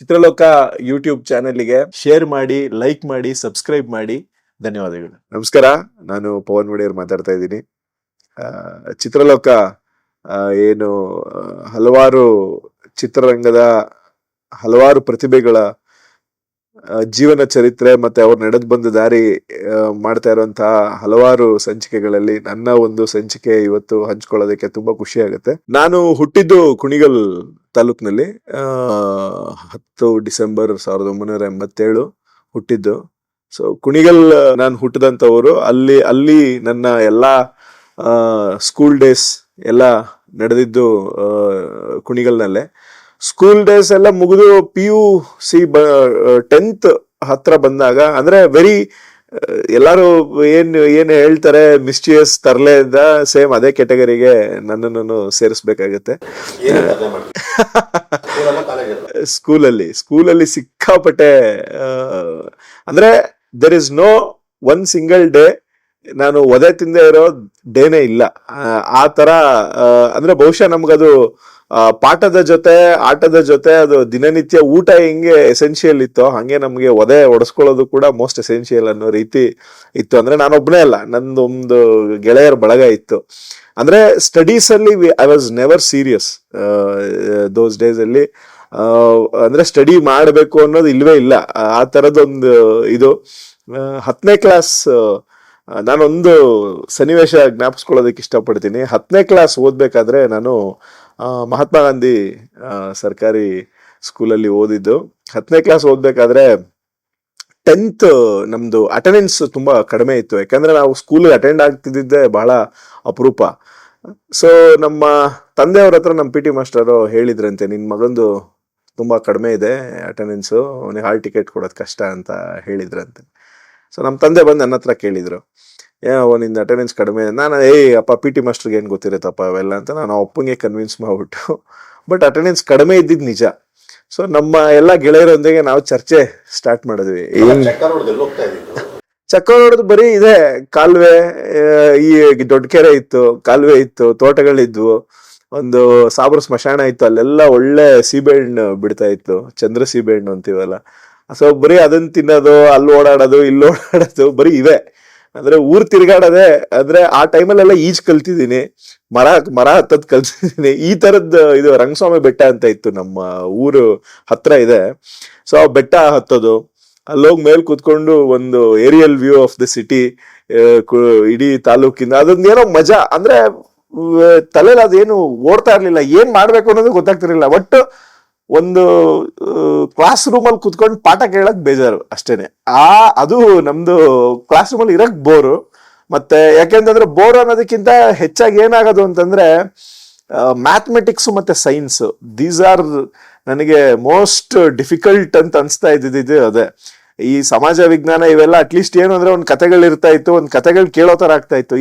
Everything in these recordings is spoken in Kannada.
ಚಿತ್ರಲೋಕ ಯೂಟ್ಯೂಬ್ ಚಾನೆಲ್ಗೆ ಶೇರ್ ಮಾಡಿ, ಲೈಕ್ ಮಾಡಿ, ಸಬ್ಸ್ಕ್ರೈಬ್ ಮಾಡಿ. ಧನ್ಯವಾದಗಳು. ನಮಸ್ಕಾರ, ನಾನು ಪವನ್ ಒಡೆಯರ್ ಮಾತಾಡ್ತಾ ಇದ್ದೀನಿ. ಚಿತ್ರಲೋಕ ಏನು ಹಲವಾರು ಚಿತ್ರರಂಗದ ಹಲವಾರು ಪ್ರತಿಭೆಗಳ ಜೀವನ ಚರಿತ್ರೆ ಮತ್ತೆ ಅವ್ರು ನಡೆದು ಬಂದ ದಾರಿ ಮಾಡ್ತಾ ಇರುವಂತಹ ಹಲವಾರು ಸಂಚಿಕೆಗಳಲ್ಲಿ ನನ್ನ ಒಂದು ಸಂಚಿಕೆ ಇವತ್ತು ಹಂಚ್ಕೊಳ್ಳೋದಕ್ಕೆ ತುಂಬಾ ಖುಷಿ ಆಗುತ್ತೆ. ನಾನು ಹುಟ್ಟಿದ್ದು ಕುಣಿಗಲ್ ತಾಲೂಕಿನಲ್ಲಿ 10 ಡಿಸೆಂಬರ್ 1987 ಹುಟ್ಟಿದ್ದು. ಸೊ ಕುಣಿಗಲ್ ನಾನು ಹುಟ್ಟಿದಂತ ಊರು. ಅಲ್ಲಿ ನನ್ನ ಎಲ್ಲಾ ಸ್ಕೂಲ್ ಡೇಸ್ ಎಲ್ಲ ನಡೆದಿದ್ದು ಕುಣಿಗಲ್ನಲ್ಲೇ. ಸ್ಕೂಲ್ ಡೇಸ್ ಎಲ್ಲ ಮುಗಿದು PUC 10th ಹತ್ರ ಬಂದಾಗ ಅಂದ್ರೆ ಎಲ್ಲಾರು ಏನ್ ಹೇಳ್ತಾರೆ ಮಿಸ್ಚಿಯಸ್ ತರ್ಲೆ ಇದ್ದ, ಸೇಮ್ ಅದೇ ಕೆಟಗರಿಗೆ ನನ್ನನ್ನು ಸೇರಿಸ್ಬೇಕಾಗತ್ತೆ. ಸ್ಕೂಲಲ್ಲಿ ಸಿಕ್ಕಾಪಟ್ಟೆ ಅಂದ್ರೆ there is no one single day ನಾನು ಒದೆ ತಿಂದೇ ಇರೋ ಡೇನೇ ಇಲ್ಲ. ಆ ತರ ಅಂದ್ರೆ ಬಹುಶಃ ನಮ್ಗದು ಪಾಠದ ಜೊತೆ ಆಟದ ಜೊತೆ ಅದು ದಿನನಿತ್ಯ ಊಟ ಹೆಂಗೆ ಎಸೆನ್ಷಿಯಲ್ ಇತ್ತು ಹಂಗೆ ನಮ್ಗೆ ಒದೆ ಒಡಿಸ್ಕೊಳ್ಳೋದು ಕೂಡ ಮೋಸ್ಟ್ ಎಸೆನ್ಷಿಯಲ್ ಅನ್ನೋ ರೀತಿ ಇತ್ತು. ಅಂದ್ರೆ ನಾನೊಬ್ನೇ ಅಲ್ಲ, ನಂದೊಂದು ಗೆಳೆಯರ ಬಳಗ ಇತ್ತು. ಅಂದ್ರೆ ಸ್ಟಡೀಸ್ ಅಲ್ಲಿ I was never serious those days ಅಲ್ಲಿ. ಅಂದ್ರೆ ಸ್ಟಡಿ ಮಾಡಬೇಕು ಅನ್ನೋದು ಇಲ್ವೇ ಇಲ್ಲ. ಆ ತರದೊಂದು ಇದು 10ನೇ ಕ್ಲಾಸ್ ನಾನೊಂದು ಸನ್ನಿವೇಶ ಜ್ಞಾಪಿಸ್ಕೊಳ್ಳೋದಕ್ಕೆ ಇಷ್ಟಪಡ್ತೀನಿ. 10ನೇ ಕ್ಲಾಸ್ ಓದ್ಬೇಕಾದ್ರೆ ನಾನು ಮಹಾತ್ಮ ಗಾಂಧಿ ಸರ್ಕಾರಿ ಸ್ಕೂಲಲ್ಲಿ ಓದಿದ್ದು. 10ನೇ ಕ್ಲಾಸ್ ಓದ್ಬೇಕಾದ್ರೆ 10th ನಮ್ದು ಅಟೆಂಡೆನ್ಸ್ ತುಂಬಾ ಕಡಿಮೆ ಇತ್ತು. ಯಾಕಂದ್ರೆ ನಾವು ಸ್ಕೂಲ್ ಅಟೆಂಡ್ ಆಗ್ತಿದ್ದೆ ಬಹಳ ಅಪರೂಪ. ಸೊ ನಮ್ಮ ತಂದೆಯವ್ರ ಹತ್ರ ನಮ್ಮ PT ಮಾಸ್ಟರ್ ಹೇಳಿದ್ರಂತೆ, ನಿನ್ ಮಗಂದು ತುಂಬಾ ಕಡಿಮೆ ಇದೆ ಅಟೆಂಡೆನ್ಸು, ಅವನಿಗೆ ಹಾಲ್ ಟಿಕೆಟ್ ಕೊಡೋದು ಕಷ್ಟ ಅಂತ ಹೇಳಿದ್ರಂತೆ. ಸೊ ನಮ್ಮ ತಂದೆ ಬಂದು ನನ್ನ ಹತ್ರ ಕೇಳಿದ್ರು, ನಿಂದ ಅಟೆಂಡೆನ್ಸ್ ಕಡಿಮೆ. ನಾನು ಅಪ್ಪ PT ಮಾಸ್ಟರ್ಗೆ ಏನು ಗೊತ್ತಿರುತ್ತಪ್ಪ ಅವೆಲ್ಲ ಅಂತ ನಾನು ಅಪ್ಪಂಗೆ ಕನ್ವಿನ್ಸ್ ಮಾಡ್ಬಿಟ್ಟು, ಬಟ್ ಅಟೆಂಡೆನ್ಸ್ ಕಡಿಮೆ ಇದ್ದಿದ್ದು ನಿಜ. ಸೊ ನಮ್ಮ ಎಲ್ಲ ಗೆಳೆಯರೊಂದಿಗೆ ನಾವು ಚರ್ಚೆ ಸ್ಟಾರ್ಟ್ ಮಾಡಿದ್ವಿ. ಚಕ್ಕರ್ ಹೊಡೆದು ಬರೀ ಇದೆ ಕಾಲುವೆ, ಈ ದೊಡ್ಡ ಕೆರೆ ಇತ್ತು, ಕಾಲುವೆ ಇತ್ತು, ತೋಟಗಳಿದ್ವು, ಒಂದು ಸಾಬ್ರ ಸ್ಮಶಾನ ಇತ್ತು. ಅಲ್ಲೆಲ್ಲ ಒಳ್ಳೆ ಸೀಬೆಹಣ್ಣು ಬಿಡ್ತಾ ಇತ್ತು, ಚಂದ್ರ ಸೀಬೆಹಣ್ಣು ಅಂತೀವಲ್ಲ. ಸೊ ಬರೀ ಅದನ್ನ ತಿನ್ನೋದು, ಅಲ್ಲಿ ಓಡಾಡೋದು, ಇಲ್ಲಿ ಓಡಾಡೋದು, ಬರೀ ಇವೆ. ಅಂದ್ರೆ ಊರ್ ತಿರ್ಗಾಡೋದೆ. ಅಂದ್ರೆ ಆ ಟೈಮಲ್ಲೆಲ್ಲ ಈಜ್ ಕಲ್ತಿದ್ದೀನಿ, ಮರ ಹತ್ತದ್ ಕಲ್ತಿದ್ದೀನಿ. ಈ ತರದ್ ಇದು ರಂಗಸ್ವಾಮಿ ಬೆಟ್ಟ ಅಂತ ಇತ್ತು, ನಮ್ಮ ಊರು ಹತ್ರ ಇದೆ. ಸೊ ಆ ಬೆಟ್ಟ ಹತ್ತೋದು, ಅಲ್ಲೋಗಿ ಮೇಲ್ ಕೂತ್ಕೊಂಡು ಒಂದು aerial view of the city, ಇಡೀ ತಾಲೂಕಿಂದ, ಅದೊಂದು ಏನೋ ಮಜಾ. ಅಂದ್ರೆ ತಲೆಯಲ್ಲಿ ಅದೇನು ಓಡ್ತಾ ಇರ್ಲಿಲ್ಲ, ಏನ್ ಮಾಡ್ಬೇಕು ಅನ್ನೋದು ಗೊತ್ತಾಗ್ತಿರ್ಲಿಲ್ಲ. ಒಟ್ಟು ಒಂದು ಕ್ಲಾಸ್ ರೂಮ್ ಅಲ್ಲಿ ಕುತ್ಕೊಂಡು ಪಾಠ ಕೇಳಕ್ ಬೇಜಾರು ಅಷ್ಟೇನೆ. ಅದು ನಮ್ದು ಕ್ಲಾಸ್ ರೂಮ್ ಅಲ್ಲಿ ಇರಕ್ ಬೋರು. ಮತ್ತೆ ಯಾಕೆಂತಂದ್ರೆ ಬೋರ್ ಅನ್ನೋದಕ್ಕಿಂತ ಹೆಚ್ಚಾಗಿ ಏನಾಗೋದು ಅಂತಂದ್ರೆ ಮ್ಯಾಥಮೆಟಿಕ್ಸ್ ಮತ್ತೆ ಸೈನ್ಸ್, ದೀಸ್ ಆರ್ ನನಗೆ ಮೋಸ್ಟ್ ಡಿಫಿಕಲ್ಟ್ ಅಂತ ಅನ್ಸ್ತಾ ಇದ್ದಿದ್ದು ಅದೇ. ಈ ಸಮಾಜ ವಿಜ್ಞಾನ ಇವೆಲ್ಲ ಅಟ್ಲೀಸ್ಟ್ ಏನು ಅಂದ್ರೆ ಒಂದ್ ಕಥೆಗಳು ಇರ್ತಾ ಇತ್ತು, ಒಂದ್ ಕಥೆಗಳು ಕೇಳೋ ತರ ಆಗ್ತಾ ಇತ್ತು.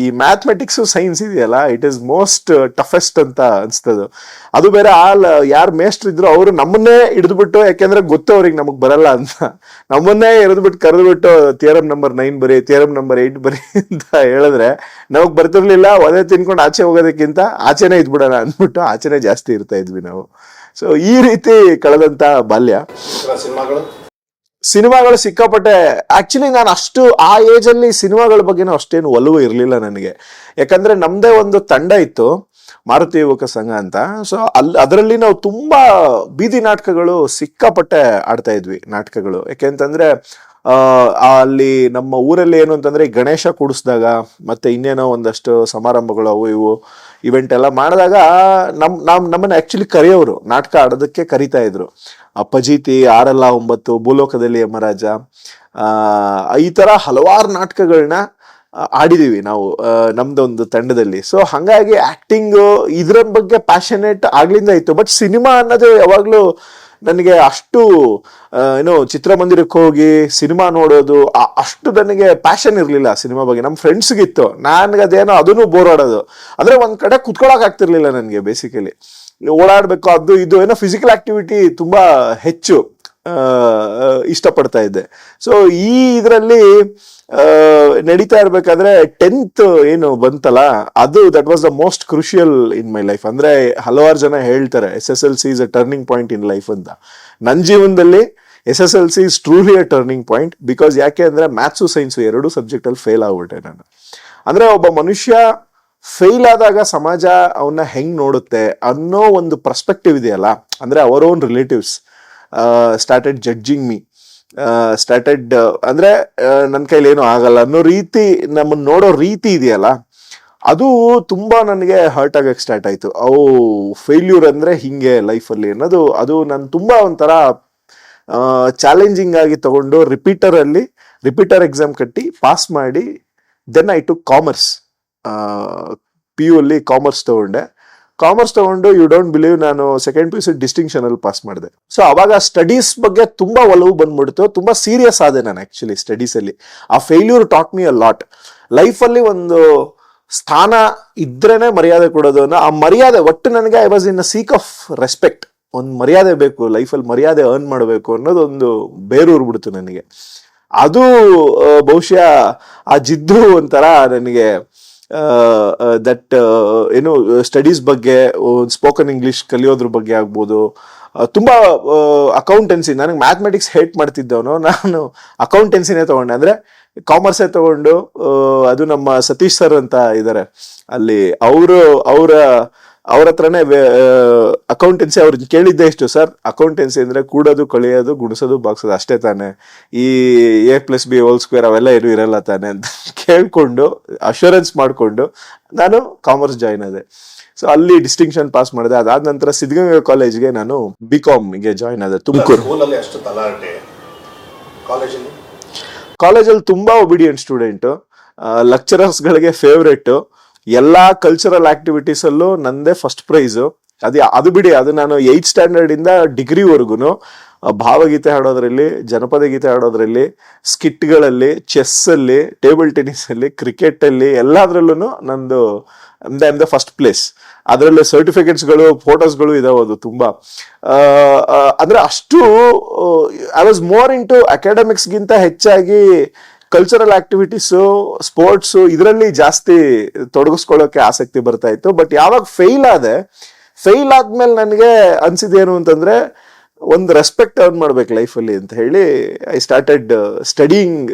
ಈ ಮ್ಯಾಥಮೆಟಿಕ್ಸ್ ಸೈನ್ಸ್ ಇದೆಯಲ್ಲ, ಇಟ್ ಈಸ್ ಮೋಸ್ಟ್ ಟಫೆಸ್ಟ್ ಅಂತ ಅನ್ಸ್ತದು. ಅದು ಬೇರೆ ಯಾರು ಮೇಸ್ಟ್ರು ಇದ್ರು ಅವರು ನಮ್ಮನ್ನೇ ಹಿಡಿದ್ಬಿಟ್ಟು, ಯಾಕೆಂದ್ರೆ ಗೊತ್ತು ಅವ್ರಿಗೆ ನಮಗ್ ಬರಲ್ಲ ಅಂತ, ನಮ್ಮನ್ನೇ ಹಿಡಿದ್ಬಿಟ್ಟು ಕರೆದ್ಬಿಟ್ಟು ಥಿಯರಮ್ ನಂಬರ್ 9 ಬರೀ, ಥಿಯರಮ್ ನಂಬರ್ 8 ಬರೀ ಅಂತ ಹೇಳಿದ್ರೆ ನಮಗ್ ಬರ್ತಿರ್ಲಿಲ್ಲ. ಒದೆ ತಿನ್ಕೊಂಡು ಆಚೆ ಹೋಗೋದಕ್ಕಿಂತ ಆಚೆನೆ ಇದ್ಬಿಡೋಣ ಅಂದ್ಬಿಟ್ಟು ಆಚೆನೆ ಜಾಸ್ತಿ ಇರ್ತಾ ಇದ್ವಿ ನಾವು. ಸೊ ಈ ರೀತಿ ಕಳೆದಂತ ಬಾಲ್ಯ. ಸಿನಿಮಾಗಳು ಸಿಕ್ಕಾಪಟ್ಟೆ. ಆಕ್ಚುಲಿ ನಾನು ಅಷ್ಟು ಆ ಏಜ್ ಅಲ್ಲಿ ಸಿನಿಮಾಗಳ ಬಗ್ಗೆನೂ ಅಷ್ಟೇನು ಒಲವು ಇರಲಿಲ್ಲ ನನಗೆ. ಯಾಕಂದ್ರೆ ನಮ್ದೇ ಒಂದು ತಂಡ ಇತ್ತು, ಮಾರುತಿ ಯುವಕ ಸಂಘ ಅಂತ. ಸೊ ಅದರಲ್ಲಿ ನಾವು ತುಂಬಾ ಬೀದಿ ನಾಟಕಗಳು ಸಿಕ್ಕಾಪಟ್ಟೆ ಆಡ್ತಾ ಇದ್ವಿ, ನಾಟಕಗಳು. ಯಾಕೆಂತಂದ್ರೆ ಅಲ್ಲಿ ನಮ್ಮ ಊರಲ್ಲಿ ಏನು ಅಂತಂದ್ರೆ ಗಣೇಶ ಕೂಡಿಸಿದಾಗ ಮತ್ತೆ ಇನ್ನೇನೋ ಒಂದಷ್ಟು ಸಮಾರಂಭಗಳು ಅವು ಇವು ಇವೆಂಟ್ ಎಲ್ಲ ಮಾಡಿದಾಗ ನಮ್ಮನ್ನ ಆಕ್ಚುಲಿ ಕರೆಯೋರು, ನಾಟಕ ಆಡೋದಕ್ಕೆ ಕರಿತಾ ಇದ್ರು. ಅಪ್ಪಜೀತಿ, 6ಅಲ್ಲ 9, ಭೂಲೋಕದಲ್ಲಿ ಯಮರಾಜ, ಈ ತರ ಹಲವಾರು ನಾಟಕಗಳನ್ನ ಆಡಿದೀವಿ ನಾವು ನಮ್ದೊಂದು ತಂಡದಲ್ಲಿ. ಸೊ ಹಂಗಾಗಿ ಆಕ್ಟಿಂಗ್ ಇದ್ರ ಬಗ್ಗೆ ಪ್ಯಾಷನೇಟ್ ಆಗ್ಲಿಂದ ಇತ್ತು. ಬಟ್ ಸಿನಿಮಾ ಅನ್ನೋದು ಯಾವಾಗ್ಲೂ ನನಗೆ ಅಷ್ಟು ಚಿತ್ರಮಂದಿರಕ್ಕೆ ಹೋಗಿ ಸಿನಿಮಾ ನೋಡೋದು ಅಷ್ಟು ನನಗೆ ಪ್ಯಾಷನ್ ಇರ್ಲಿಲ್ಲ ಸಿನಿಮಾ ಬಗ್ಗೆ. ನಮ್ಮ ಫ್ರೆಂಡ್ಸ್ಗಿತ್ತು, ನನ್ಗದೇನೋ ಅದನ್ನು ಬೋರ್ ಆಡೋದು. ಅಂದ್ರೆ ಒಂದ್ ಕಡೆ ಕುತ್ಕೊಳಕ್ ಆಗ್ತಿರ್ಲಿಲ್ಲ ನನಗೆ. ಬೇಸಿಕಲಿ ಓಡಾಡ್ಬೇಕು, ಅದು ಇದು ಏನೋ ಫಿಸಿಕಲ್ ಆಕ್ಟಿವಿಟಿ ತುಂಬಾ ಹೆಚ್ಚು. ಇಷ್ಟಪಡ್ತಾ ಇದ್ದೆ. ಸೊ ಈ ಇದರಲ್ಲಿ ನಡೀತಾ ಇರ್ಬೇಕಾದ್ರೆ 10th ಏನು ಬಂತಲ್ಲ, ಅದು that was the most crucial in my life. ಅಂದ್ರೆ ಹಲವಾರು ಜನ ಹೇಳ್ತಾರೆ SSLC is a turning point in life ಅಂತ. ನನ್ನ ಜೀವನದಲ್ಲಿ SSLC is truly a turning point. Because ಯಾಕೆ ಅಂದ್ರೆ ಮ್ಯಾಥ್ಸು ಸೈನ್ಸು ಎರಡೂ ಸಬ್ಜೆಕ್ಟ್ ಅಲ್ಲಿ ಫೇಲ್ ಆಗ್ಬಿಟ್ಟೆ ನಾನು. ಅಂದ್ರೆ ಒಬ್ಬ ಮನುಷ್ಯ ಫೇಲ್ ಆದಾಗ ಸಮಾಜ ಅವನ್ನ ಹೆಂಗ್ ನೋಡುತ್ತೆ ಅನ್ನೋ ಒಂದು ಪರ್ಸ್ಪೆಕ್ಟಿವ್ ಇದೆಯಲ್ಲ, ಅಂದ್ರೆ our own relatives started judging me, started ಅಂದ್ರೆ ನನ್ನ ಕೈಲಿ ಏನೂ ಆಗಲ್ಲ ಅನ್ನೋ ರೀತಿ ನಮ್ಮನ್ನ ನೋಡೋ ರೀತಿ ಇದೆಯಲ್ಲ, ಅದು ತುಂಬಾ ನನಗೆ ಹರ್ಟ್ ಆಗಕ್ಕೆ ಸ್ಟಾರ್ಟ್ ಆಯ್ತು. ಫೇಲ್ಯೂರ್ ಅಂದ್ರೆ ಹಿಂಗೆ ಲೈಫಲ್ಲಿ ಅನ್ನೋದು, ಅದು ನಾನು ತುಂಬಾ ಒಂಥರ ಚಾಲೆಂಜಿಂಗ್ ಆಗಿ ತಗೊಂಡು ರಿಪೀಟರ್ ಎಕ್ಸಾಮ್ ಕಟ್ಟಿ ಪಾಸ್ ಮಾಡಿ, then I to commerce. PU ಅಲ್ಲಿ ಕಾಮರ್ಸ್ ತಗೊಂಡು ಯು ಡೋಂಟ್ ಬಿಲೀವ್, ನಾನು ಸೆಕೆಂಡ್ PUC ಡಿಸ್ಟಿಂಕ್ಷನ್ ಅಲ್ಲಿ ಪಾಸ್ ಮಾಡಿದೆ. ಸೊ ಅವಾಗ ಸ್ಟಡೀಸ್ ಬಗ್ಗೆ ತುಂಬಾ ಒಲವು ಬಂದ್ಬಿಡ್ತು, ತುಂಬಾ ಸೀರಿಯಸ್ ಆದೆ ನಾನು ಆಕ್ಚುಲಿ ಸ್ಟಡೀಸ್ ಅಲ್ಲಿ. ಆ failure taught me a lot. ಲೈಫಲ್ಲಿ ಒಂದು ಸ್ಥಾನ ಇದ್ರೇನೆ ಮರ್ಯಾದೆ ಕೊಡೋದು ಅನ್ನೋ ಆ ಮರ್ಯಾದೆ ಒಟ್ಟು ನನಗೆ, I was in a seek of respect. ಒಂದು ಮರ್ಯಾದೆ ಬೇಕು ಲೈಫಲ್ಲಿ, ಮರ್ಯಾದೆ ಅರ್ನ್ ಮಾಡಬೇಕು ಅನ್ನೋದೊಂದು ಬೇರೂರ್ಬಿಡ್ತು ನನಗೆ. ಅದು ಬಹುಶಃ ಆ ಜಿದ್ದು ಒಂಥರ ನನಗೆ ದಟ್ ಏನು ಸ್ಟಡೀಸ್ ಬಗ್ಗೆ, ಸ್ಪೋಕನ್ ಇಂಗ್ಲಿಷ್ ಕಲಿಯೋದ್ರ ಬಗ್ಗೆ ಆಗ್ಬೋದು, ತುಂಬಾ ಅಕೌಂಟೆನ್ಸಿ, ನನಗೆ ಮ್ಯಾಥಮೆಟಿಕ್ಸ್ ಹೇಟ್ ಮಾಡ್ತಿದ್ದವನು, ನಾನು ಅಕೌಂಟೆನ್ಸಿನೇ ತಗೊಂಡೆ. ಅಂದ್ರೆ ಕಾಮರ್ಸೇ ತಗೊಂಡು, ಅದು ನಮ್ಮ ಸತೀಶ್ ಸರ್ ಅಂತ ಇದ್ದಾರೆ ಅಲ್ಲಿ, ಅವ್ರ ಹತ್ರನೇ ಅಕೌಂಟೆನ್ಸಿ ಅವ್ರನ್ನ ಕೇಳಿದ್ದೆ ಇಷ್ಟು, ಸರ್ ಅಕೌಂಟೆನ್ಸಿ ಅಂದ್ರೆ ಕೂಡೋದು ಕಳಿಯೋದು ಗುಣಿಸೋದು ಬಾಗ್ಸೋದು ಅಷ್ಟೇ ತಾನೆ, ಈ A+B² ಅವೆಲ್ಲ ಏನು ಇರಲ್ಲ ತಾನೆ ಅಂತ ಕೇಳ್ಕೊಂಡು ಅಶ್ಯೂರೆನ್ಸ್ ಮಾಡಿಕೊಂಡು ನಾನು ಕಾಮರ್ಸ್ ಜಾಯ್ನ್ ಆದೆ. ಸೊ ಅಲ್ಲಿ ಡಿಸ್ಟಿಂಕ್ಷನ್ ಪಾಸ್ ಮಾಡಿದೆ. ಅದಾದ ನಂತರ ಸಿದ್ಧಗಂಗಾ ಕಾಲೇಜ್ಗೆ ನಾನು BCom ಜಾಯ್ನ್ ಆದೆ, ತುಮಕೂರು. ಕಾಲೇಜಲ್ಲಿ ತುಂಬಾ ಒಬಿಡಿಯಂಟ್ ಸ್ಟೂಡೆಂಟ್, ಲೆಕ್ಚರರ್ಸ್ಗಳಿಗೆ ಫೇವ್ರೇಟ್, ಎಲ್ಲಾ ಕಲ್ಚರಲ್ ಆಕ್ಟಿವಿಟೀಸ್ ಅಲ್ಲೂ ನಂದೇ ಫಸ್ಟ್ ಪ್ರೈಸು. ಅದು ಬಿಡಿ, ಅದು ನಾನು 8th ಸ್ಟ್ಯಾಂಡರ್ಡ್ ಇಂದ ಡಿಗ್ರಿವರೆಗೂ ಭಾವಗೀತೆ ಹಾಡೋದ್ರಲ್ಲಿ, ಜನಪದ ಗೀತೆ ಹಾಡೋದ್ರಲ್ಲಿ, ಸ್ಕಿಟ್ಗಳಲ್ಲಿ, ಚೆಸ್ಸಲ್ಲಿ, ಟೇಬಲ್ ಟೆನ್ನಿಸಲ್ಲಿ, ಕ್ರಿಕೆಟಲ್ಲಿ ಎಲ್ಲದ್ರಲ್ಲೂ ನಂದು ಐಮ್ ದ ಫಸ್ಟ್ ಪ್ಲೇಸ್. ಅದರಲ್ಲಿ ಸರ್ಟಿಫಿಕೇಟ್ಸ್ಗಳು, ಫೋಟೋಸ್ಗಳು ಇದಾವೆ. ಅದು ತುಂಬಾ ಅಂದ್ರೆ ಅಷ್ಟು I was more into ಅಕಾಡೆಮಿಕ್ಸ್ಗಿಂತ ಹೆಚ್ಚಾಗಿ ಕಲ್ಚರಲ್ ಆಕ್ಟಿವಿಟೀಸು, ಸ್ಪೋರ್ಟ್ಸು ಇದರಲ್ಲಿ ಜಾಸ್ತಿ ತೊಡಗಿಸ್ಕೊಳ್ಳೋಕೆ ಆಸಕ್ತಿ ಬರ್ತಾ ಇತ್ತು. ಬಟ್ ಯಾವಾಗ ಫೇಲ್ ಆದ್ಮೇಲೆ ನನಗೆ ಅನ್ಸಿದ್ದೇನು ಅಂತಂದ್ರೆ, ಒಂದು ರೆಸ್ಪೆಕ್ಟ್ ಅರ್ನ್ ಮಾಡ್ಬೇಕು ಲೈಫಲ್ಲಿ ಅಂತ ಹೇಳಿ ಐ ಸ್ಟಾರ್ಟೆಡ್ ಸ್ಟಡಿಂಗ್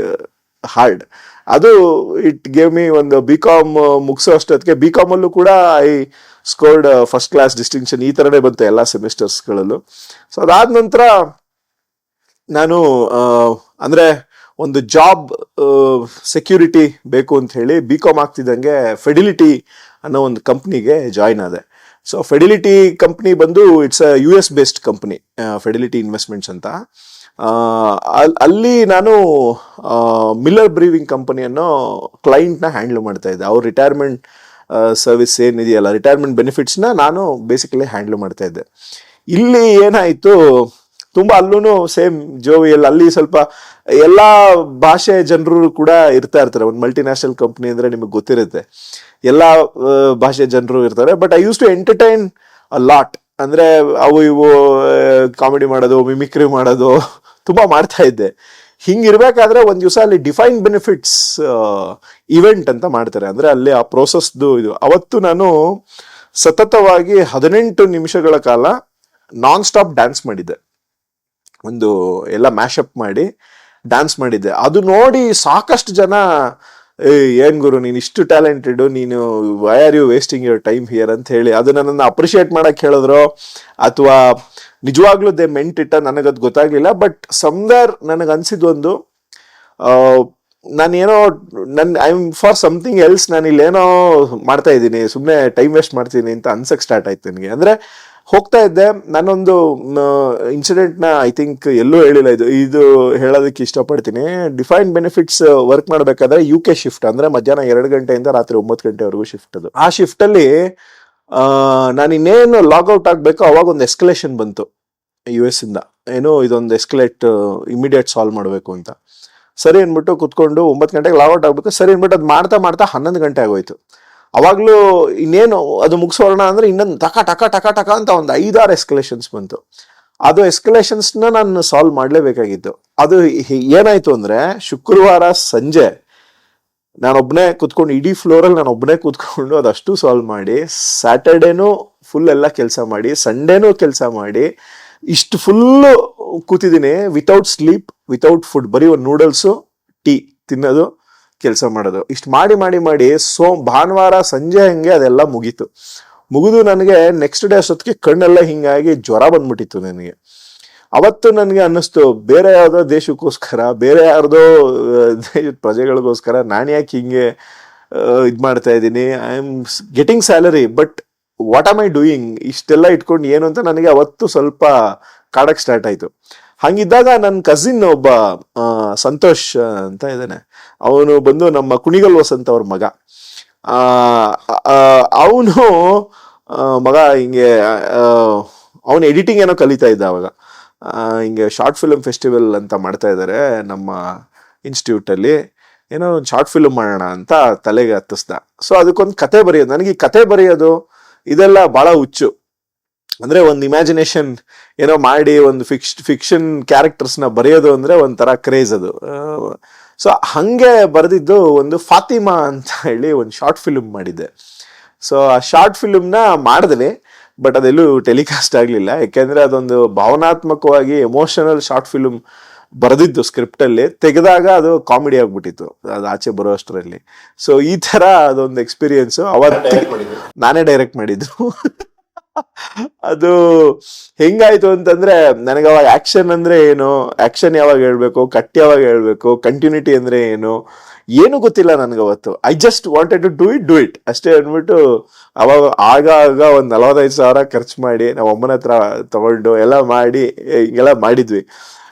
ಹಾರ್ಡ್. ಅದು ಇಟ್ ಗೇವ್ ಮಿ ಒಂದು BCom ಮುಗಿಸೋ ಅಷ್ಟೊತ್ತಿಗೆ, BCom ಅಲ್ಲೂ ಕೂಡ I scored first class distinction. ಈ ಥರನೇ ಬಂತು ಎಲ್ಲ ಸೆಮಿಸ್ಟರ್ಸ್ಗಳಲ್ಲೂ. ಸೊ ಅದಾದ ನಂತರ ನಾನು ಅಂದ್ರೆ ಒಂದು ಜಾಬ್ ಸೆಕ್ಯೂರಿಟಿ ಬೇಕು ಅಂತ ಹೇಳಿ BCom ಆಗ್ತಿದ್ದಂಗೆ ಫೆಡಿಲಿಟಿ ಅನ್ನೋ ಒಂದು ಕಂಪ್ನಿಗೆ ಜಾಯ್ನ್ ಆದೆ. ಸೊ ಫೆಡಿಲಿಟಿ ಕಂಪ್ನಿ ಬಂದು it's a US based company, Fidelity investments ಅಂತ. ಅಲ್ಲಿ ನಾನು ಮಿಲ್ಲರ್ ಬ್ರೀವಿಂಗ್ ಕಂಪನಿ ಅನ್ನೋ ಕ್ಲೈಂಟ್ನ ಹ್ಯಾಂಡಲ್ ಮಾಡ್ತಾ ಇದ್ದೆ. ಅವ್ರ ರಿಟೈರ್ಮೆಂಟ್ ಸರ್ವಿಸ್ ಏನಿದೆಯಲ್ಲ, ರಿಟೈರ್ಮೆಂಟ್ ಬೆನಿಫಿಟ್ಸ್ನ ನಾನು ಬೇಸಿಕಲಿ ಹ್ಯಾಂಡಲ್ ಮಾಡ್ತಾ ಇದ್ದೆ. ಇಲ್ಲಿ ಏನಾಯಿತು, ತುಂಬಾ ಅಲ್ಲೂ ಸೇಮ್ ಜೋವಿಯಲ್, ಅಲ್ಲಿ ಸ್ವಲ್ಪ ಎಲ್ಲಾ ಭಾಷೆ ಜನರು ಕೂಡ ಇರ್ತಾರೆ. ಒಂದು ಮಲ್ಟಿನ್ಯಾಷನಲ್ ಕಂಪ್ನಿ ಅಂದ್ರೆ ನಿಮಗೆ ಗೊತ್ತಿರುತ್ತೆ, ಎಲ್ಲಾ ಭಾಷೆ ಜನರು ಇರ್ತಾರೆ. But I use to entertain a lot. ಅಂದ್ರೆ ಇವು ಕಾಮಿಡಿ ಮಾಡೋದು, ಮಿಮಿಕ್ರಿ ಮಾಡೋದು ತುಂಬಾ ಮಾಡ್ತಾ ಇದ್ದೆ. ಹಿಂಗಿರ್ಬೇಕಾದ್ರೆ ಒಂದ್ ದಿವಸ ಅಲ್ಲಿ ಡಿಫೈನ್ ಬೆನಿಫಿಟ್ಸ್ ಇವೆಂಟ್ ಅಂತ ಮಾಡ್ತಾರೆ. ಅಂದ್ರೆ ಅಲ್ಲಿ ಆ ಪ್ರೋಸೆಸ್ದು ಇದು. ಅವತ್ತು ನಾನು ಸತತವಾಗಿ 18 ನಿಮಿಷಗಳ ಕಾಲ ನಾನ್ ಸ್ಟಾಪ್ ಡ್ಯಾನ್ಸ್ ಮಾಡಿದ್ದೆ. ಒಂದು ಎಲ್ಲ ಮ್ಯಾಶಪ್ ಮಾಡಿ ಡ್ಯಾನ್ಸ್ ಮಾಡಿದ್ದೆ. ಅದು ನೋಡಿ ಸಾಕಷ್ಟು ಜನ, ಏನ್ ಗುರು ನೀನ್ ಇಷ್ಟು ಟ್ಯಾಲೆಂಟೆಡ್, ನೀನು why are you wasting your time here ಅಂತ ಹೇಳಿ ಅದು ನನ್ನನ್ನು ಅಪ್ರಿಷಿಯೇಟ್ ಮಾಡಕ್ ಹೇಳಿದ್ರು, ಅಥವಾ ನಿಜವಾಗ್ಲೂ ದೇ ಮೆಂಟ್ ಇಟ್ಟ ನನಗದು ಗೊತ್ತಾಗ್ಲಿಲ್ಲ. ಬಟ್ ಸಮ್ವೇರ್ ನನಗೆ ಅನ್ಸಿದ್ದೊಂದು, ನಾನೇನೋ I am for something else, ನಾನು ಇಲ್ಲೇನೋ ಮಾಡ್ತಾ ಇದ್ದೀನಿ, ಸುಮ್ಮನೆ ಟೈಮ್ ವೇಸ್ಟ್ ಮಾಡ್ತೀನಿ ಅಂತ ಅನ್ಸಕ್ ಸ್ಟಾರ್ಟ್ ಆಯ್ತು ನನಗೆ. ಅಂದ್ರೆ ಹೋಗ್ತಾ ಇದ್ದೆ. ನಾನೊಂದು ಇನ್ಸಿಡೆಂಟ್ನ ಐ ಥಿಂಕ್ ಎಲ್ಲೂ ಹೇಳಿಲ್ಲ, ಇದು ಹೇಳೋದಕ್ಕೆ ಇಷ್ಟಪಡ್ತೀನಿ. ಡಿಫೈನ್ಡ್ ಬೆನಿಫಿಟ್ಸ್ ವರ್ಕ್ ಮಾಡಬೇಕಾದ್ರೆ UK ಶಿಫ್ಟ್, ಅಂದ್ರೆ ಮಧ್ಯಾಹ್ನ 2 ಗಂಟೆಯಿಂದ ರಾತ್ರಿ 9 ಗಂಟೆವರೆಗೂ ಶಿಫ್ಟ್. ಅದು ಆ ಶಿಫ್ಟಲ್ಲಿ ನಾನು ಇನ್ನೇನು ಲಾಗೌಟ್ ಆಗಬೇಕು, ಅವಾಗ ಒಂದು ಎಸ್ಕಲೇಷನ್ ಬಂತು US ಇಂದ, ಏನೋ ಇದೊಂದು ಎಸ್ಕಲೇಟ್ ಇಮಿಡಿಯೇಟ್ ಸಾಲ್ವ್ ಮಾಡಬೇಕು ಅಂತ. ಸರಿ ಅಂದ್ಬಿಟ್ಟು ಕುತ್ಕೊಂಡು 9 ಗಂಟೆಗೆ ಲಾಗೌಟ್ ಆಗಬೇಕು. ಸರಿ ಅಂದ್ಬಿಟ್ಟು ಅದು ಮಾಡ್ತಾ 11 ಗಂಟೆ ಆಗೋಯ್ತು. ಅವಾಗ್ಲೂ ಇನ್ನೇನು ಅದು ಮುಗಿಸೋಣ ಅಂದ್ರೆ ಇನ್ನೊಂದು ಟಕ ಟಕ ಟಕ ಟಕ ಅಂತ ಒಂದು 5-6 ಎಸ್ಕಲೇಷನ್ಸ್ ಬಂತು. ಅದು ಎಸ್ಕಲೇಷನ್ಸ್ನ ನಾನು ಸಾಲ್ವ್ ಮಾಡಲೇಬೇಕಾಗಿತ್ತು. ಅದು ಏನಾಯ್ತು ಅಂದ್ರೆ ಶುಕ್ರವಾರ ಸಂಜೆ ನಾನೊಬ್ಬನೇ ಕೂತ್ಕೊಂಡು ಇಡೀ ಫ್ಲೋರಲ್ಲಿ ನಾನು ಒಬ್ಬನೇ ಕೂತ್ಕೊಂಡು ಅದಷ್ಟು ಸಾಲ್ವ್ ಮಾಡಿ, ಸ್ಯಾಟರ್ಡೇನು ಫುಲ್ ಎಲ್ಲ ಕೆಲಸ ಮಾಡಿ, ಸಂಡೇನೂ ಕೆಲಸ ಮಾಡಿ, ಇಷ್ಟು ಫುಲ್ಲು ಕೂತಿದ್ದೀನಿ ವಿತೌಟ್ ಸ್ಲೀಪ್, ವಿತೌಟ್ ಫುಡ್, ಬರೀ ಒಂದು ನೂಡಲ್ಸು ಟೀ ತಿನ್ನೋದು, ಕೆಲಸ ಮಾಡೋದು. ಇಷ್ಟು ಮಾಡಿ ಮಾಡಿ ಮಾಡಿ ಭಾನುವಾರ ಸಂಜೆ ಹಂಗೆ ಅದೆಲ್ಲ ಮುಗಿದು ನನಗೆ ನೆಕ್ಸ್ಟ್ ಡೇ ಅಷ್ಟೊತ್ತಿಗೆ ಕಣ್ಣೆಲ್ಲ ಹಿಂಗಾಗಿ ಜ್ವರ ಬಂದ್ಬಿಟ್ಟಿತ್ತು ನನಗೆ. ಅವತ್ತು ನನಗೆ ಅನ್ನಿಸ್ತು, ಬೇರೆ ಯಾವುದೋ ದೇಶಕ್ಕೋಸ್ಕರ, ಬೇರೆ ಯಾರ್ದೋ ಪ್ರಜೆಗಳಿಗೋಸ್ಕರ ನಾನು ಯಾಕೆ ಹಿಂಗೆ ಇದು ಮಾಡ್ತಾ ಇದ್ದೀನಿ. I am getting salary, but what am I doing, ಇಷ್ಟೆಲ್ಲ ಇಟ್ಕೊಂಡು ಏನು ಅಂತ ನನಗೆ ಅವತ್ತು ಸ್ವಲ್ಪ ಕಾಡಕ್ಕೆ ಸ್ಟಾರ್ಟ್ ಆಯಿತು. ಹಂಗಿದ್ದಾಗ ನನ್ನ ಕಸಿನ್ ಒಬ್ಬ ಸಂತೋಷ್ ಅಂತ ಇದ್ದಾನೆ, ಅವನು ಬಂದು ನಮ್ಮ ಕುಣಿಗಲ್ ವಸಂತ್ ಅವ್ರ ಮಗ. ಅವನು ಮಗ ಹಿಂಗೆ ಅವನು ಎಡಿಟಿಂಗ್ ಏನೋ ಕಲಿತಾ ಇದ್ದ ಅವಾಗ. ಹಿಂಗೆ ಶಾರ್ಟ್ ಫಿಲ್ಮ್ ಫೆಸ್ಟಿವಲ್ ಅಂತ ಮಾಡ್ತಾ ಇದ್ದಾರೆ ನಮ್ಮ ಇನ್ಸ್ಟಿಟ್ಯೂಟಲ್ಲಿ, ಏನೋ ಒಂದು ಶಾರ್ಟ್ ಫಿಲ್ಮ್ ಮಾಡೋಣ ಅಂತ ತಲೆಗೆ ಹತ್ತಿಸ್ದ. ಸೊ ಅದಕ್ಕೊಂದು ಕತೆ ಬರೆಯೋದು, ನನಗೆ ಈ ಕತೆ ಬರೆಯೋದು ಇದೆಲ್ಲ ಭಾಳ ಹುಚ್ಚು. ಅಂದರೆ ಒಂದು ಇಮ್ಯಾಜಿನೇಷನ್ ಏನೋ ಮಾಡಿ ಒಂದು ಫಿಕ್ಷನ್ ಕ್ಯಾರೆಕ್ಟರ್ಸ್ನ ಬರೆಯೋದು ಅಂದರೆ ಒಂಥರ ಕ್ರೇಜ್ ಅದು. ಸೊ ಹಾಗೆ ಬರೆದಿದ್ದು ಒಂದು ಫಾತಿಮಾ ಅಂತ ಹೇಳಿ ಒಂದು ಶಾರ್ಟ್ ಫಿಲ್ಮ್ ಮಾಡಿದ್ದೆ. ಸೊ ಆ ಶಾರ್ಟ್ ಫಿಲ್ಮ್ನ ಮಾಡಿದ್ವಿ, ಬಟ್ ಅದೆಲ್ಲೂ ಟೆಲಿಕಾಸ್ಟ್ ಆಗಲಿಲ್ಲ. ಯಾಕೆಂದರೆ ಅದೊಂದು ಭಾವನಾತ್ಮಕವಾಗಿ ಎಮೋಷನಲ್ ಶಾರ್ಟ್ ಫಿಲ್ಮ್ ಬರೆದಿದ್ದು ಸ್ಕ್ರಿಪ್ಟಲ್ಲಿ, ತೆಗೆದಾಗ ಅದು ಕಾಮಿಡಿ ಆಗ್ಬಿಟ್ಟಿತ್ತು ಅದು ಆಚೆ ಬರೋ ಅಷ್ಟರಲ್ಲಿ. ಸೊ ಈ ಥರ ಅದೊಂದು ಎಕ್ಸ್ಪೀರಿಯನ್ಸು. ಅವತ್ತು ನಾನೇ ಡೈರೆಕ್ಟ್ ಮಾಡಿದ್ದು. ಅದು ಹೆಂಗಾಯ್ತು ಅಂತಂದ್ರೆ, ನನಗೆ ಅವಾಗ ಆಕ್ಷನ್ ಅಂದ್ರೆ ಏನು, ಆಕ್ಷನ್ ಯಾವಾಗ ಹೇಳ್ಬೇಕು, ಕಟ್ ಯಾವಾಗ ಹೇಳ್ಬೇಕು, ಕಂಟಿನ್ಯೂಟಿ ಅಂದ್ರೆ ಏನು ಗೊತ್ತಿಲ್ಲ ನನಗೆ ಅವತ್ತು. I just wanted to do it ಅಷ್ಟೇ ಅಂದ್ಬಿಟ್ಟು ಅವಾಗ ಆಗ ಒಂದು 45,000 ಖರ್ಚು ಮಾಡಿ ನಾವು ಅಮ್ಮನ ಹತ್ರ ತಗೊಂಡು ಎಲ್ಲ ಮಾಡಿ ಹಿಂಗೆಲ್ಲ ಮಾಡಿದ್ವಿ.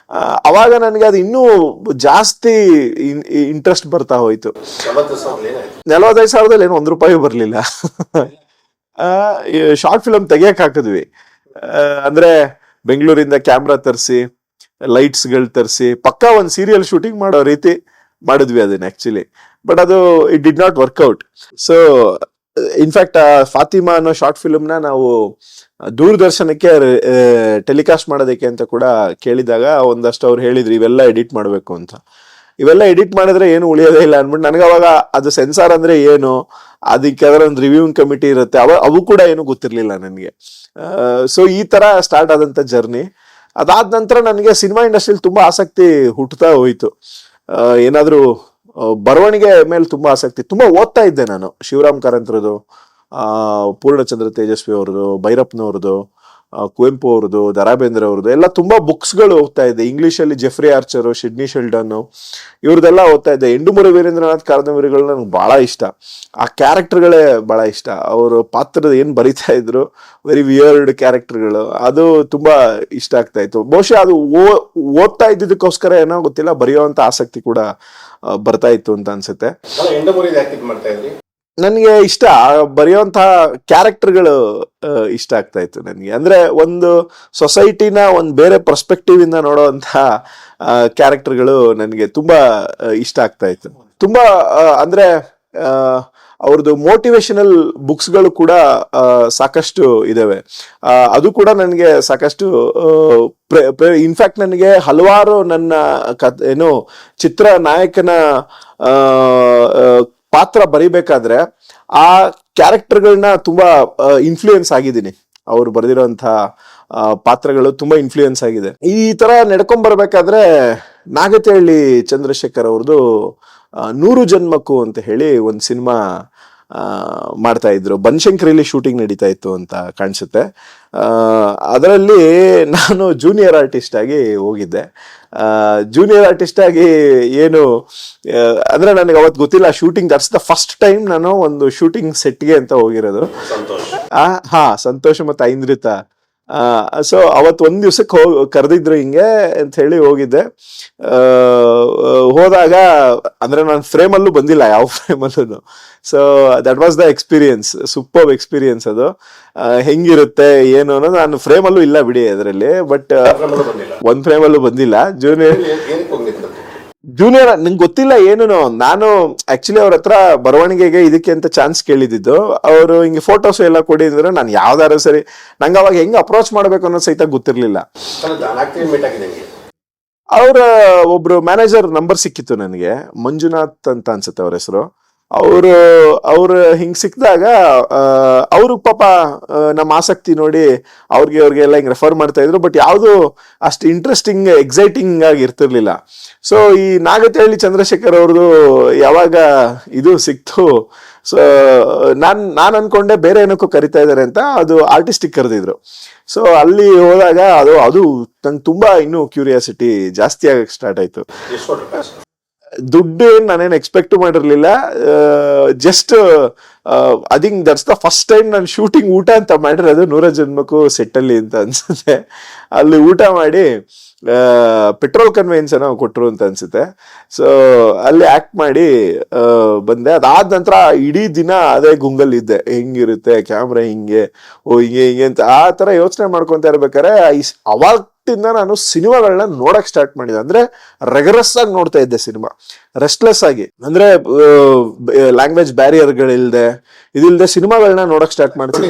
ಅವಾಗ ನನಗೆ ಅದು ಇನ್ನೂ ಜಾಸ್ತಿ ಇಂಟ್ರೆಸ್ಟ್ ಬರ್ತಾ ಹೋಯ್ತು. 45,000 ಏನು ₹1 ಬರಲಿಲ್ಲ. ಶಾರ್ಟ್ ಫಿಲಮ್ ತೆಗಿಯಕ್ ಹಾಕಿದ್ವಿ. ಅಂದ್ರೆ ಬೆಂಗಳೂರಿಂದ ಕ್ಯಾಮ್ರಾ ತರಿಸಿ, ಲೈಟ್ಸ್ಗಳು ತರಿಸಿ, ಪಕ್ಕಾ ಒಂದು ಸೀರಿಯಲ್ ಶೂಟಿಂಗ್ ಮಾಡೋ ರೀತಿ ಮಾಡಿದ್ವಿ ಅದನ್ನ ಆಕ್ಚುಲಿ. ಬಟ್ ಅದು it did not work out. So in fact Fatima ಅನ್ನೋ ಶಾರ್ಟ್ ಫಿಲ್ಮ್ನ ನಾವು ದೂರದರ್ಶನಕ್ಕೆ ಟೆಲಿಕಾಸ್ಟ್ ಮಾಡೋದಕ್ಕೆ ಅಂತ ಕೂಡ ಕೇಳಿದಾಗ ಒಂದಷ್ಟು ಅವ್ರು ಹೇಳಿದ್ರು ಇವೆಲ್ಲ ಎಡಿಟ್ ಮಾಡಬೇಕು ಅಂತ. ಇವೆಲ್ಲ ಎಡಿಟ್ ಮಾಡಿದ್ರೆ ಏನು ಉಳಿಯೋದೇ ಇಲ್ಲ ಅಂದ್ಬಿಟ್ಟು ನನಗೆ ಅವಾಗ ಅದು ಸೆನ್ಸಾರ್ ಅಂದ್ರೆ ಏನು, ಅದಕ್ಕೆ ಅದರ ಒಂದು ರಿವ್ಯೂಯಿಂಗ್ ಕಮಿಟಿ ಇರುತ್ತೆ, ಅವು ಕೂಡ ಏನು ಗೊತ್ತಿರಲಿಲ್ಲ ನನಗೆ. ಸೊ ಈ ತರ ಸ್ಟಾರ್ಟ್ ಆದಂತ ಜರ್ನಿ. ಅದಾದ ನಂತರ ನನಗೆ ಸಿನಿಮಾ ಇಂಡಸ್ಟ್ರಿಯಲ್ಲಿ ತುಂಬಾ ಆಸಕ್ತಿ ಹುಟ್ಟುತ್ತಾ ಹೋಯ್ತು. ಏನಾದ್ರೂ ಬರವಣಿಗೆ ಮೇಲೆ ತುಂಬಾ ಆಸಕ್ತಿ, ತುಂಬಾ ಓದ್ತಾ ಇದ್ದೆ ನಾನು. ಶಿವರಾಮ್ ಕಾರಂತರದು, ಪೂರ್ಣಚಂದ್ರ ತೇಜಸ್ವಿ ಅವ್ರದ್ದು, ಭೈರಪ್ಪನವ್ರದ್ದು, ಕುವೆಂಪು ಅವ್ರದ್ದು, ದ ರಾ ಬೇಂದ್ರೆ ಅವ್ರದ್ದು ಎಲ್ಲ ತುಂಬಾ ಬುಕ್ಸ್ಗಳು ಓದ್ತಾ ಇದ್ದೆ. ಇಂಗ್ಲಿಷಲ್ಲಿ ಜೆಫ್ರಿ ಆರ್ಚರು, ಸಿಡ್ನಿ ಶೆಲ್ಡನ್ ಇವ್ರದೆಲ್ಲ ಓದ್ತಾ ಇದ್ದೆ. ಎಂಡುಮೂರಿ ವೀರೇಂದ್ರನಾಥ್ ಕಾದಂಬರಿಗಳು ನನಗೆ ಬಹಳ ಇಷ್ಟ. ಆ ಕ್ಯಾರೆಕ್ಟರ್ಗಳೇ ಬಹಳ ಇಷ್ಟ. ಅವರು ಪಾತ್ರದ ಏನ್ ಬರಿತಾ ಇದ್ರು, ವೆರಿ ವಿಯರ್ಡ್ ಕ್ಯಾರೆಕ್ಟರ್ಗಳು, ಅದು ತುಂಬಾ ಇಷ್ಟ ಆಗ್ತಾ ಇತ್ತು. ಬಹುಶಃ ಅದು ಓದ್ತಾ ಇದ್ದಿದ್ದಕ್ಕೋಸ್ಕರ ಏನೋ ಗೊತ್ತಿಲ್ಲ, ಬರೆಯುವಂತ ಆಸಕ್ತಿ ಕೂಡ ಬರ್ತಾ ಇತ್ತು ಅಂತ ಅನ್ಸುತ್ತೆ. ನನಗೆ ಇಷ್ಟ ಬರೆಯುವಂತಹ ಕ್ಯಾರೆಕ್ಟರ್ಗಳು ಇಷ್ಟ ಆಗ್ತಾ ಇತ್ತು ನನಗೆ. ಅಂದ್ರೆ ಒಂದು ಸೊಸೈಟಿನ ಒಂದು ಬೇರೆ ಪರ್ಸ್ಪೆಕ್ಟಿವ್ ಇಂದ ನೋಡುವಂತಹ ಕ್ಯಾರೆಕ್ಟರ್ಗಳು ನನಗೆ ತುಂಬಾ ಇಷ್ಟ ಆಗ್ತಾ ಇತ್ತು. ತುಂಬಾ ಅಂದ್ರೆ ಅವ್ರದ್ದು ಮೋಟಿವೇಶನಲ್ ಬುಕ್ಸ್ಗಳು ಕೂಡ ಸಾಕಷ್ಟು ಇದಾವೆ. ಅದು ಕೂಡ ನನಗೆ ಸಾಕಷ್ಟು ಇನ್ಫ್ಯಾಕ್ಟ್ ನನಗೆ ಹಲವಾರು ನನ್ನ ಚಿತ್ರ ನಾಯಕನ ಪಾತ್ರ ಬರಿಬೇಕಾದ್ರೆ ಆ ಕ್ಯಾರೆಕ್ಟರ್ಗಳನ್ನ ತುಂಬಾ ಇನ್ಫ್ಲೂಯೆನ್ಸ್ ಆಗಿದ್ದೀನಿ. ಅವ್ರು ಬರೆದಿರೋಂತಹ ಪಾತ್ರಗಳು ತುಂಬಾ ಇನ್ಫ್ಲೂಯೆನ್ಸ್ ಆಗಿದೆ. ಈ ತರ ನಡ್ಕೊಂಡ್ ಬರ್ಬೇಕಾದ್ರೆ ನಾಗತಿಹಳ್ಳಿ ಚಂದ್ರಶೇಖರ್ ಅವ್ರದ್ದು 100 ಜನ್ಮಕ್ಕೂ ಅಂತ ಹೇಳಿ ಒಂದು ಸಿನಿಮಾ ಮಾಡ್ತಾ ಇದ್ರು. ಬನಶಂಕರಿಲಿ ಶೂಟಿಂಗ್ ನಡೀತಾ ಇತ್ತು ಅಂತ ಕಾಣಿಸುತ್ತೆ. ಅದರಲ್ಲಿ ನಾನು ಜೂನಿಯರ್ ಆರ್ಟಿಸ್ಟ್ ಆಗಿ ಹೋಗಿದ್ದೆ. ಜೂನಿಯರ್ ಆರ್ಟಿಸ್ಟ್ ಆಗಿ ಏನು ಅಂದ್ರೆ ನನಗೆ ಅವತ್ತು ಗೊತ್ತಿಲ್ಲ shooting, that's the first time ನಾನು ಒಂದು ಶೂಟಿಂಗ್ ಸೆಟ್ಗೆ ಅಂತ ಹೋಗಿರೋದು. ಸಂತೋಷ ಮತ್ತೆ ಐಂದ್ರಿತಾ. ಸೊ ಅವತ್ತು ಒಂದ್ ದಿವ್ಸಕ್ಕೆ ಕರೆದಿದ್ರು ಹಿಂಗೆ ಅಂತ ಹೇಳಿ ಹೋಗಿದ್ದೆ. ಹೋದಾಗ ಅಂದ್ರೆ ನಾನು ಫ್ರೇಮಲ್ಲೂ ಬಂದಿಲ್ಲ, ಯಾವ ಫ್ರೇಮಲ್ಲೂ. So that was the experience, super experience ಅದು. ಹೆಂಗಿರುತ್ತೆ ಏನು ಅನ್ನೋದು, ನಾನು ಫ್ರೇಮಲ್ಲೂ ಇಲ್ಲ ಬಿಡಿ ಅದರಲ್ಲಿ, ಬಟ್ ಒಂದ್ ಫ್ರೇಮಲ್ಲೂ ಬಂದಿಲ್ಲ. ಜೂನಿಯರ್ ನಂಗೆ ಗೊತ್ತಿಲ್ಲ ಏನು. ನಾನು ಆಕ್ಚುಲಿ ಅವ್ರ ಹತ್ರ ಬರವಣಿಗೆಗೆ ಇದಕ್ಕೆ ಅಂತ ಚಾನ್ಸ್ ಕೇಳಿದ್ದು. ಅವರು ಹಿಂಗೆ ಫೋಟೋಸ್ ಎಲ್ಲ ಕೊಡಿದ್ರೆ ನಾನು ಯಾವ್ದಾರು ಸರಿ, ನಂಗೆ ಅವಾಗ ಹೆಂಗ್ ಅಪ್ರೋಚ್ ಮಾಡ್ಬೇಕು ಅನ್ನೋ ಸಹಿತ ಗೊತ್ತಿರ್ಲಿಲ್ಲ. ಅವರ ಒಬ್ರು ಮ್ಯಾನೇಜರ್ ನಂಬರ್ ಸಿಕ್ಕಿತ್ತು ನನಗೆ, ಮಂಜುನಾಥ್ ಅಂತ ಅನ್ಸುತ್ತೆ ಅವ್ರ ಹೆಸರು. ಅವ್ರು ಹಿಂಗ್ ಸಿಕ್ಕಿದಾಗ ಅವರು ಪಾಪ ನಮ್ಮ ಆಸಕ್ತಿ ನೋಡಿ ಅವ್ರಿಗೆ ಎಲ್ಲ ಹಿಂಗ್ ರೆಫರ್ ಮಾಡ್ತಾ ಇದ್ರು. ಬಟ್ ಯಾವ್ದು ಅಷ್ಟು ಇಂಟ್ರೆಸ್ಟಿಂಗ್ ಎಕ್ಸೈಟಿಂಗ್ ಆಗಿ ಇರ್ತಿರ್ಲಿಲ್ಲ. ಸೊ ಈ ನಾಗತಿಹಳ್ಳಿ ಚಂದ್ರಶೇಖರ್ ಅವ್ರದ್ದು ಯಾವಾಗ ಇದು ಸಿಕ್ತು, ಸೊ ನಾನ್ ಅನ್ಕೊಂಡೆ ಬೇರೆ ಏನಕ್ಕೂ ಕರಿತಾ ಇದಾರೆ ಅಂತ, ಅದು ಆರ್ಟಿಸ್ಟಿಕ್ ಕರೆದಿದ್ರು. ಸೊ ಅಲ್ಲಿ ಹೋದಾಗ ಅದು ನಂಗೆ ತುಂಬಾ ಇನ್ನೂ ಕ್ಯೂರಿಯಾಸಿಟಿ ಜಾಸ್ತಿ ಆಗಕ್ಕೆ ಸ್ಟಾರ್ಟ್ ಆಯ್ತು. ದುಡ್ಡು ನಾನೇನು ಎಕ್ಸ್ಪೆಕ್ಟ್ ಮಾಡಿರ್ಲಿಲ್ಲ. Just I think that's the first time ನಾನು ಶೂಟಿಂಗ್ ಊಟ ಅಂತ ಮಾಡಿರೋದು 100 ಜನ್ಮಕ್ಕೂ ಸೆಟ್ ಅಲ್ಲಿ ಅಂತ ಅನ್ಸುತ್ತೆ. ಅಲ್ಲಿ ಊಟ ಮಾಡಿ ಪೆಟ್ರೋಲ್ ಕನ್ವೆನ್ಸ್ ಏನೋ ಕೊಟ್ರು ಅಂತ ಅನ್ಸುತ್ತೆ. ಸೊ ಅಲ್ಲಿ ಆಕ್ಟ್ ಮಾಡಿ ಬಂದೆ. ಅದಾದ ನಂತರ ಇಡೀ ದಿನ ಅದೇ ಗುಂಗಲ್ಲಿದ್ದೆ, ಹೆಂಗಿರುತ್ತೆ ಕ್ಯಾಮ್ರಾ ಹಿಂಗೆ, ಹಿಂಗೆ ಅಂತ ಆ ತರ ಯೋಚನೆ ಮಾಡ್ಕೊಂತ ಇರ್ಬೇಕಾರೆ ಅವಾಗಿಂದ ನಾನು ಸಿನಿಮಾಗಳನ್ನ ನೋಡಕ್ ಸ್ಟಾರ್ಟ್ ಮಾಡಿದೆ. ಅಂದ್ರೆ ರೆಗರಸ್ ಆಗಿ ನೋಡ್ತಾ ಇದ್ದೆ ಸಿನಿಮಾ, ರೆಸ್ಟ್ಲೆಸ್ ಆಗಿ. ಅಂದ್ರೆ ಲ್ಯಾಂಗ್ವೇಜ್ ಬ್ಯಾರಿಯರ್ಗಳಿಲ್ದೆ ಇದಿಲ್ದೆ ಸಿನಿಮಾಗಳನ್ನ ನೋಡಕ್ ಸ್ಟಾರ್ಟ್ ಮಾಡ್ತೀನಿ.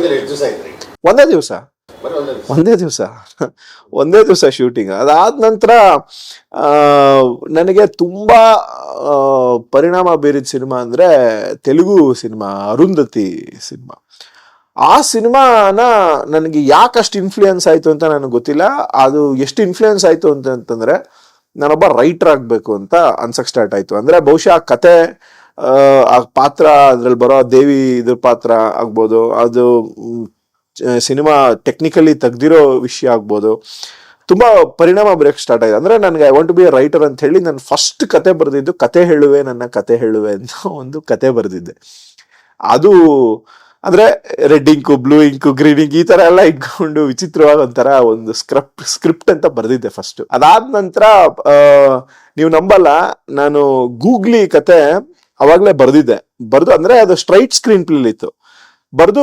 ಒಂದೇ ದಿವಸ ಶೂಟಿಂಗ್. ಅದಾದ ನಂತರ ನನಗೆ ತುಂಬಾ ಪರಿಣಾಮ ಬೀರಿದ ಸಿನಿಮಾ ಅಂದ್ರೆ ತೆಲುಗು ಸಿನಿಮಾ ಅರುಂಧತಿ ಸಿನಿಮಾ. ಆ ಸಿನಿಮಾನ ನನಗೆ ಯಾಕಷ್ಟು ಇನ್ಫ್ಲೂಯೆನ್ಸ್ ಆಯ್ತು ಅಂತ ನನಗೆ ಗೊತ್ತಿಲ್ಲ. ಅದು ಎಷ್ಟು ಇನ್ಫ್ಲೂಯೆನ್ಸ್ ಆಯ್ತು ಅಂತಂದ್ರೆ ನಾನೊಬ್ಬ ರೈಟರ್ ಆಗ್ಬೇಕು ಅಂತ ಅನ್ಸಕ್ ಸ್ಟಾರ್ಟ್ ಆಯ್ತು. ಅಂದ್ರೆ ಬಹುಶಃ ಆ ಕತೆ, ಆ ಪಾತ್ರ, ಅದ್ರಲ್ಲಿ ಬರೋ ದೇವಿ ಇದ್ರ ಪಾತ್ರ ಆಗ್ಬೋದು, ಅದು ಸಿನಿಮಾ ಟೆಕ್ನಿಕಲಿ ತೆಗ್ದಿರೋ ವಿಷಯ ಆಗ್ಬೋದು, ತುಂಬಾ ಪರಿಣಾಮ ಬೀರಕ್ ಸ್ಟಾರ್ಟ್ ಆಗಿದೆ. ಅಂದ್ರೆ ನನಗೆ I want to be a writer ಅಂತ ಹೇಳಿ ನಾನು ಫಸ್ಟ್ ಕತೆ ಬರೆದಿದ್ದು ಕತೆ ಹೇಳುವೆ ಅಂತ ಒಂದು ಕತೆ ಬರೆದಿದ್ದೆ. ಅದು ಅಂದ್ರೆ red ink, blue ink, green ink ಈ ತರ ಎಲ್ಲ ಇಟ್ಕೊಂಡು ವಿಚಿತ್ರವಾದ ಒಂಥರ ಒಂದು ಸ್ಕ್ರಿಪ್ಟ್ ಅಂತ ಬರೆದಿದ್ದೆ ಫಸ್ಟ್. ಅದಾದ ನಂತರ ನೀವು ನಂಬಲ್ಲ, ನಾನು ಗೂಗ್ಲಿ ಕತೆ ಅವಾಗ್ಲೇ ಬರ್ದಿದ್ದೆ. ಅಂದ್ರೆ ಅದು ಸ್ಟ್ರೈಟ್ ಸ್ಕ್ರೀನ್ ಪ್ಲೇ ಇತ್ತು. ಬರ್ದು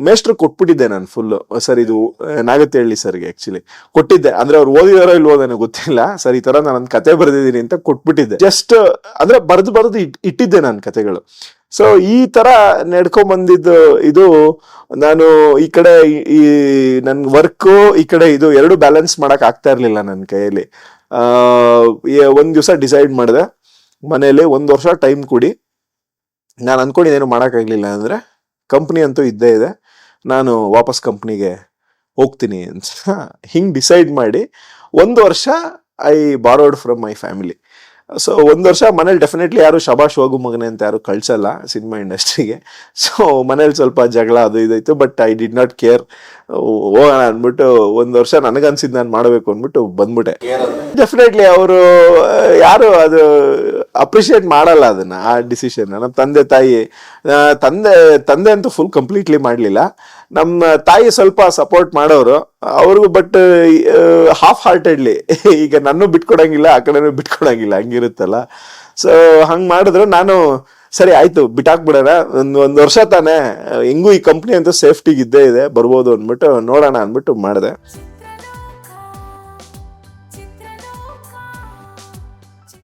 ಮೇಸ್ಟ್ರು ಕೊಟ್ಬಿಟ್ಟಿದ್ದೆ ನಾನು ಫುಲ್. ಸರ್ ಇದು ನಾಗತಿಹಳ್ಳಿ ಸರ್ಗೆ ಆಕ್ಚುಲಿ ಕೊಟ್ಟಿದ್ದೆ. ಅಂದ್ರೆ ಅವ್ರು ಓದಿದಾರೋ ಇಲ್ವೋ ನನಗೆ ಗೊತ್ತಿಲ್ಲ. ಸರ್ ಈ ತರ ನಾನು ಕತೆ ಬರ್ದಿದ್ದೀನಿ ಅಂತ ಕೊಟ್ಬಿಟ್ಟಿದ್ದೆ. ಜಸ್ಟ್ ಅಂದ್ರೆ ಬರ್ದು ಇಟ್ಟಿದ್ದೆ ನಾನು ಕತೆಗಳು. ಸೊ ಈ ತರ ನಡ್ಕೊಂಡ್ ಬಂದಿದ್ದು ಇದು. ನಾನು ಈ ಕಡೆ ಈ ನನ್ ವರ್ಕು, ಈ ಕಡೆ ಇದು ಎರಡು ಬ್ಯಾಲೆನ್ಸ್ ಮಾಡಕ್ ಆಗ್ತಾ ಇರ್ಲಿಲ್ಲ ನನ್ನ ಕೈಯಲ್ಲಿ. ಒಂದ್ ದಿವಸ ಡಿಸೈಡ್ ಮಾಡಿದೆ, ಮನೇಲಿ 1 ವರ್ಷ ಟೈಮ್ ಕೊಡಿ, ನಾನು ಅನ್ಕೊಂಡಿದ್ದೇನು ಮಾಡಕ್ಕಾಗ್ಲಿಲ್ಲ ಅಂದ್ರೆ ಕಂಪ್ನಿ ಅಂತೂ ಇದ್ದೇ ಇದೆ, ನಾನು ವಾಪಸ್ ಕಂಪ್ನಿಗೆ ಹೋಗ್ತೀನಿ ಅಂತ ಹಿಂಗ್ ಡಿಸೈಡ್ ಮಾಡಿ 1 ವರ್ಷ I borrowed from my family. So 1 ವರ್ಷ ಮನೇಲಿ ಡೆಫಿನೆಟ್ಲಿ ಯಾರು ಶಬಾಷ್ ಹೋಗು ಮಗನೆ ಅಂತ ಯಾರು ಕಳ್ಸಲ್ಲ ಸಿನಿಮಾ ಇಂಡಸ್ಟ್ರಿಗೆ. ಸೊ ಮನೇಲಿ ಸ್ವಲ್ಪ ಜಗಳ ಅದು ಇದಾಯ್ತು. But I did not care. ಹೋಗೋಣ ಅಂದ್ಬಿಟ್ಟು 1 ವರ್ಷ ನನಗನ್ಸಿದ್ ನಾನು ಮಾಡಬೇಕು ಅಂದ್ಬಿಟ್ಟು ಬಂದ್ಬಿಟ್ಟೆ. ಡೆಫಿನೆಟ್ಲಿ ಅವರು ಯಾರು ಅದು ಅಪ್ರಿಶಿಯೇಟ್ ಮಾಡಲ್ಲ ಅದನ್ನ, ಆ ಡಿಸಿಷನ್. ನಮ್ಮ ತಂದೆ ಅಂತೂ ಫುಲ್ ಕಂಪ್ಲೀಟ್ಲಿ ಮಾಡ್ಲಿಲ್ಲ. ನಮ್ಮ ತಾಯಿ ಸ್ವಲ್ಪ ಸಪೋರ್ಟ್ ಮಾಡೋರು ಅವ್ರಿಗೂ. ಬಟ್ ಹಾಫ್ ಹಾರ್ಟೆಡ್ಲಿ, ಈಗ ನನ್ನೂ ಬಿಟ್ಕೊಡಂಗಿಲ್ಲ, ಆ ಕಡೆನೂ ಬಿಟ್ಕೊಡಂಗಿಲ್ಲ, ಹಂಗಿರುತ್ತಲ್ಲ. ಸೊ ಹಂಗ್ ಮಾಡಿದ್ರು. ನಾನು ಸರಿ ಆಯ್ತು ಬಿಟ್ಟಾಕ್ಬಿಡೋಣ, ಒಂದ್ ವರ್ಷ ತಾನೇ, ಹೆಂಗೂ ಈ ಕಂಪ್ನಿ ಅಂತೂ ಸೇಫ್ಟಿಗೆ ಇದ್ದೇ ಇದೆ, ಬರ್ಬೋದು ಅಂದ್ಬಿಟ್ಟು ನೋಡೋಣ ಅಂದ್ಬಿಟ್ಟು ಮಾಡಿದೆ.